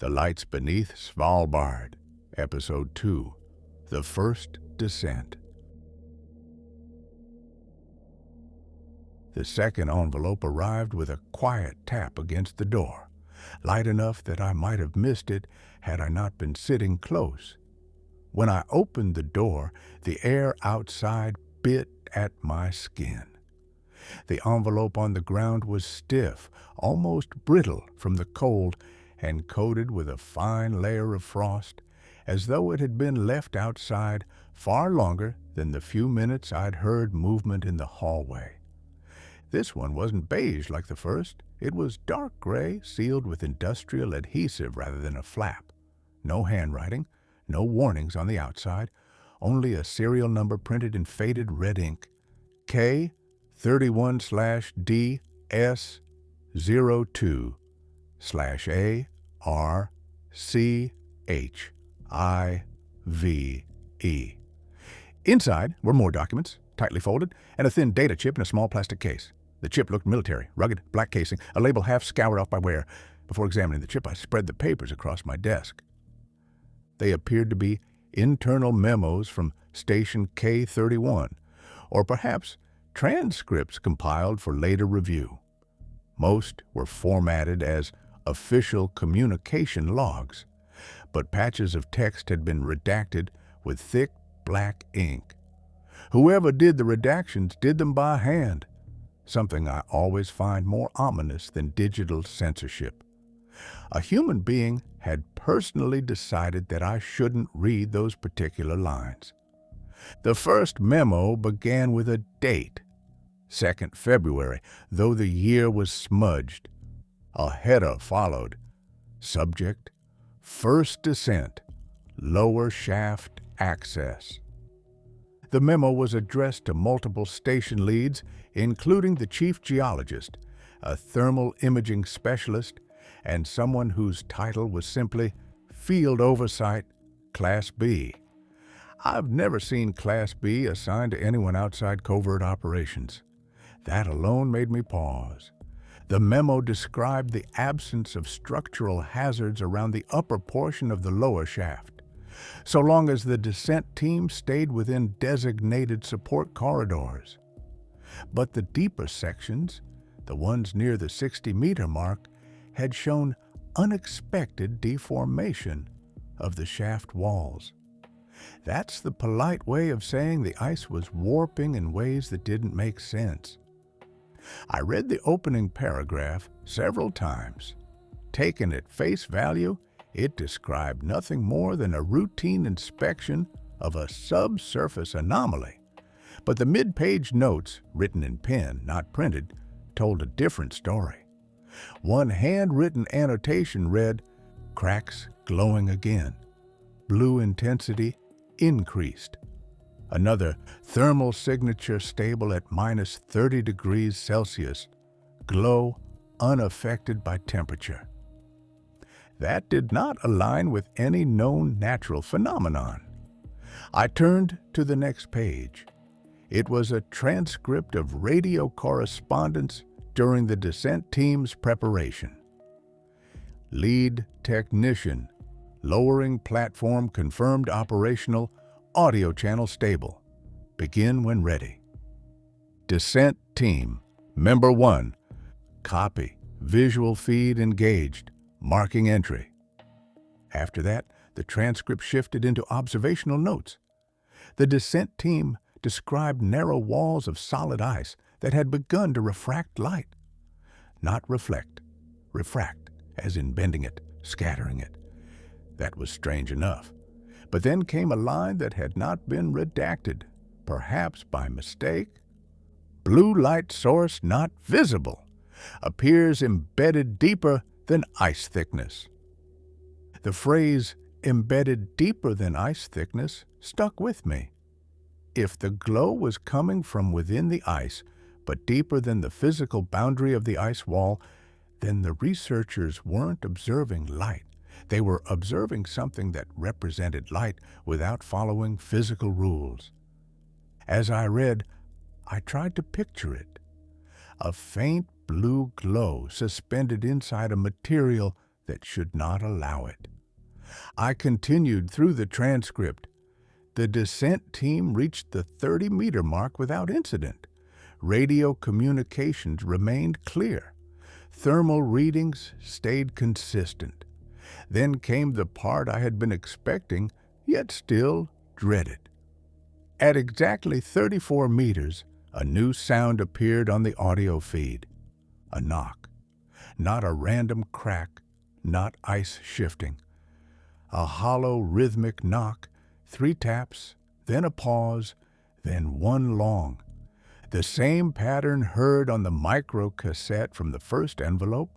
The Lights Beneath Svalbard, Episode 2, The First Descent. The second envelope arrived with a quiet tap against the door, light enough that I might have missed it had I not been sitting close. When I opened the door, the air outside bit at my skin. The envelope on the ground was stiff, almost brittle from the cold, and coated with a fine layer of frost, as though it had been left outside far longer than the few minutes I'd heard movement in the hallway. This one wasn't beige like the first. It was dark gray, sealed with industrial adhesive rather than a flap. No handwriting, no warnings on the outside, only a serial number printed in faded red ink. K31/DS02/ARCHIVE. Inside were more documents, tightly folded, and a thin data chip in a small plastic case. The chip looked military, rugged, black casing, a label half scoured off by wear. Before examining the chip, I spread the papers across my desk. They appeared to be internal memos from Station K31, or perhaps transcripts compiled for later review. Most were formatted as official communication logs, but patches of text had been redacted with thick black ink. Whoever did the redactions did them by hand, something I always find more ominous than digital censorship. A human being had personally decided that I shouldn't read those particular lines. The first memo began with a date, 2nd February, though the year was smudged. A header followed. Subject: First Descent, Lower Shaft Access. The memo was addressed to multiple station leads, including the chief geologist, a thermal imaging specialist, and someone whose title was simply Field Oversight, Class B. I've never seen Class B assigned to anyone outside covert operations. That alone made me pause. The memo described the absence of structural hazards around the upper portion of the lower shaft, so long as the descent team stayed within designated support corridors. But the deeper sections, the ones near the 60-meter mark, had shown unexpected deformation of the shaft walls. That's the polite way of saying the ice was warping in ways that didn't make sense. I read the opening paragraph several times. Taken at face value, it described nothing more than a routine inspection of a subsurface anomaly. But the mid-page notes, written in pen, not printed, told a different story. One handwritten annotation read, "Cracks glowing again. Blue intensity increased." Another, "Thermal signature stable at -30 degrees Celsius. Glow unaffected by temperature." That did not align with any known natural phenomenon. I turned to the next page. It was a transcript of radio correspondence during the descent team's preparation. Lead technician, lowering platform confirmed operational, audio channel stable. Begin when ready. Descent team, member 1, copy, visual feed engaged, marking entry. After that, the transcript shifted into observational notes. The descent team described narrow walls of solid ice that had begun to refract light. Not reflect, refract, as in bending it, scattering it. That was strange enough. But then came a line that had not been redacted, perhaps by mistake. Blue light source not visible. Appears embedded deeper than ice thickness. The phrase, embedded deeper than ice thickness, stuck with me. If the glow was coming from within the ice, but deeper than the physical boundary of the ice wall, then the researchers weren't observing light. They were observing something that represented light without following physical rules. As I read, I tried to picture it. A faint blue glow suspended inside a material that should not allow it. I continued through the transcript. The descent team reached the 30-meter mark without incident. Radio communications remained clear. Thermal readings stayed consistent. Then came the part I had been expecting, yet still dreaded. At exactly 34 meters, a new sound appeared on the audio feed. A knock. Not a random crack, not ice shifting. A hollow, rhythmic knock, 3 taps, then a pause, then one long. The same pattern heard on the micro-cassette from the first envelope.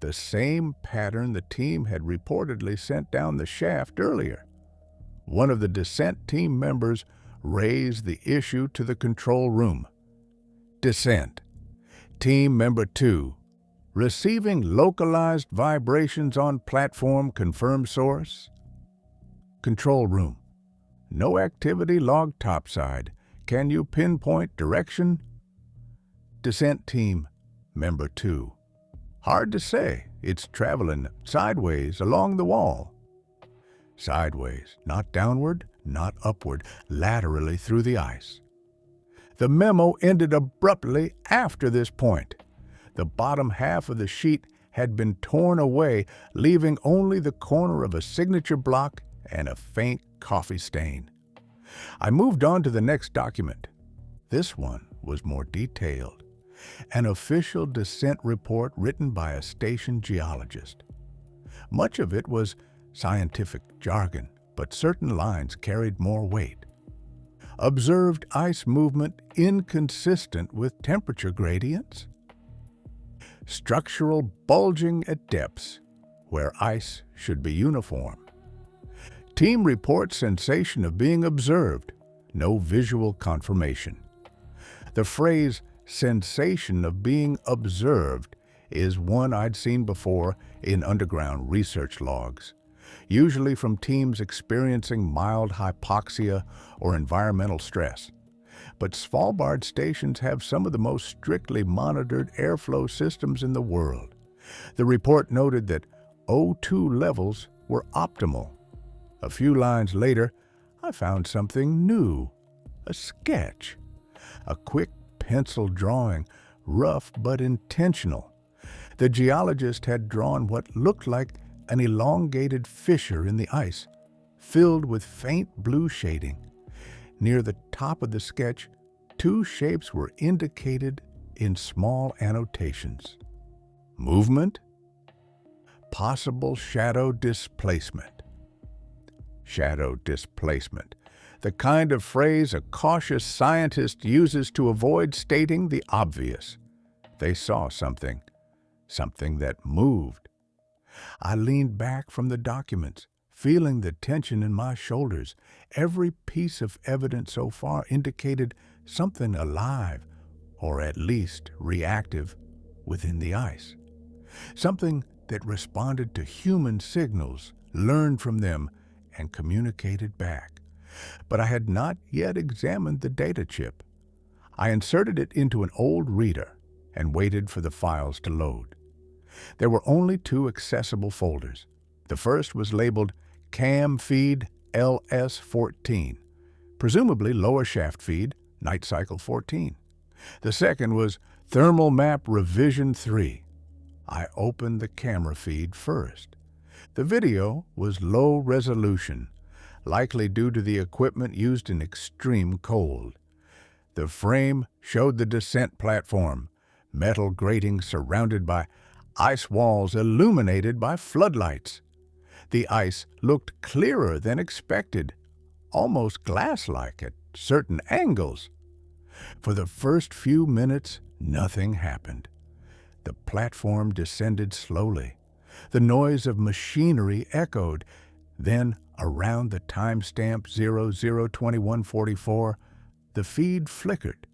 The same pattern the team had reportedly sent down the shaft earlier. One of the descent team members raised the issue to the control room. Descent. Team member 2. Receiving localized vibrations on platform, confirmed source. Control room. No activity logged topside. Can you pinpoint direction? Descent team, member 2. Hard to say. It's traveling sideways along the wall. Sideways, not downward, not upward, laterally through the ice. The memo ended abruptly after this point. The bottom half of the sheet had been torn away, leaving only the corner of a signature block and a faint coffee stain. I moved on to the next document. This one was more detailed. An official descent report written by a station geologist. Much of it was scientific jargon, but certain lines carried more weight. Observed ice movement inconsistent with temperature gradients. Structural bulging at depths where ice should be uniform. Team reports sensation of being observed, no visual confirmation. The phrase sensation of being observed is one I'd seen before in underground research logs, usually from teams experiencing mild hypoxia or environmental stress. But Svalbard stations have some of the most strictly monitored airflow systems in the world. The report noted that O2 levels were optimal. A few lines later, I found something new, a sketch, a quick pencil drawing, rough but intentional. The geologist had drawn what looked like an elongated fissure in the ice, filled with faint blue shading. Near the top of the sketch, 2 shapes were indicated in small annotations. Movement, possible shadow displacement. Shadow displacement, the kind of phrase a cautious scientist uses to avoid stating the obvious. They saw something that moved. I leaned back from the documents, feeling the tension in my shoulders. Every piece of evidence so far indicated something alive, or at least reactive, within the ice. Something that responded to human signals, learned from them, and communicated back. But I had not yet examined the data chip. I inserted it into an old reader and waited for the files to load. There were only 2 accessible folders. The first was labeled Cam Feed LS14, presumably lower shaft feed, night cycle 14. The second was Thermal Map Revision 3. I opened the camera feed first. The video was low resolution, likely due to the equipment used in extreme cold. The frame showed the descent platform, metal grating surrounded by ice walls illuminated by floodlights. The ice looked clearer than expected, almost glass-like at certain angles. For the first few minutes, nothing happened. The platform descended slowly. The noise of machinery echoed. Then, around the timestamp 002144, the feed flickered.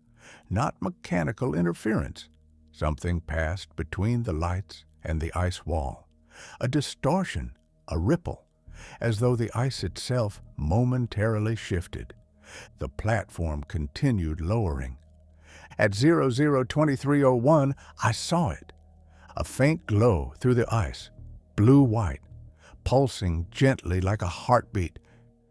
Not mechanical interference. Something passed between the lights and the ice wall. A distortion, a ripple, as though the ice itself momentarily shifted. The platform continued lowering. At 002301, I saw it. A faint glow through the ice. blue-white, pulsing gently like a heartbeat.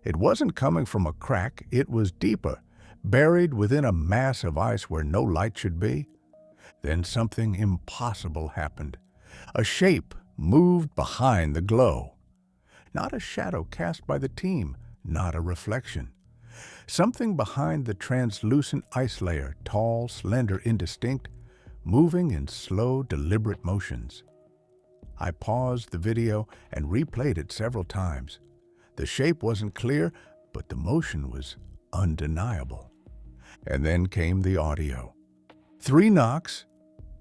It wasn't coming from a crack, it was deeper, buried within a mass of ice where no light should be. Then something impossible happened. A shape moved behind the glow. Not a shadow cast by the team, not a reflection. Something behind the translucent ice layer, tall, slender, indistinct, moving in slow, deliberate motions. I paused the video and replayed it several times. The shape wasn't clear, but the motion was undeniable. And then came the audio. 3 knocks,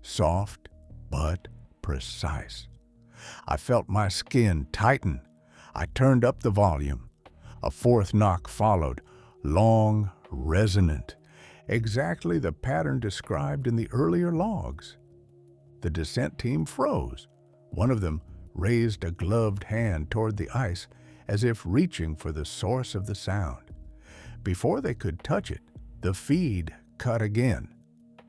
soft but precise. I felt my skin tighten. I turned up the volume. A 4th knock followed, long, resonant, exactly the pattern described in the earlier logs. The descent team froze. One of them raised a gloved hand toward the ice as if reaching for the source of the sound. Before they could touch it, the feed cut again,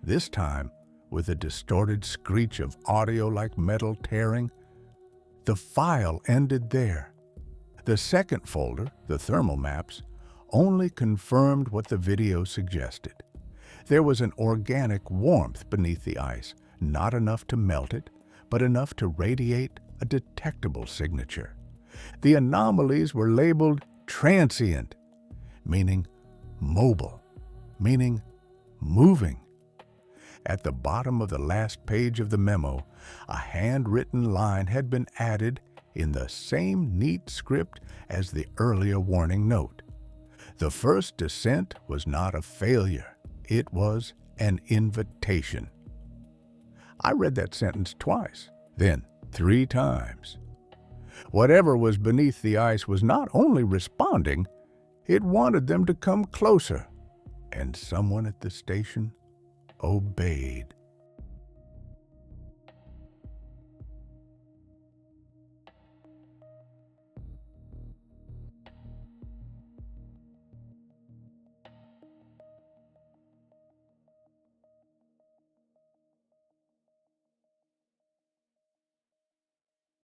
this time with a distorted screech of audio like metal tearing. The file ended there. The second folder, the thermal maps, only confirmed what the video suggested. There was an organic warmth beneath the ice, not enough to melt it, but enough to radiate a detectable signature. The anomalies were labeled transient, meaning mobile, meaning moving. At the bottom of the last page of the memo, a handwritten line had been added in the same neat script as the earlier warning note. The first descent was not a failure. It was an invitation. I read that sentence twice, then 3 times. Whatever was beneath the ice was not only responding, it wanted them to come closer. And someone at the station obeyed.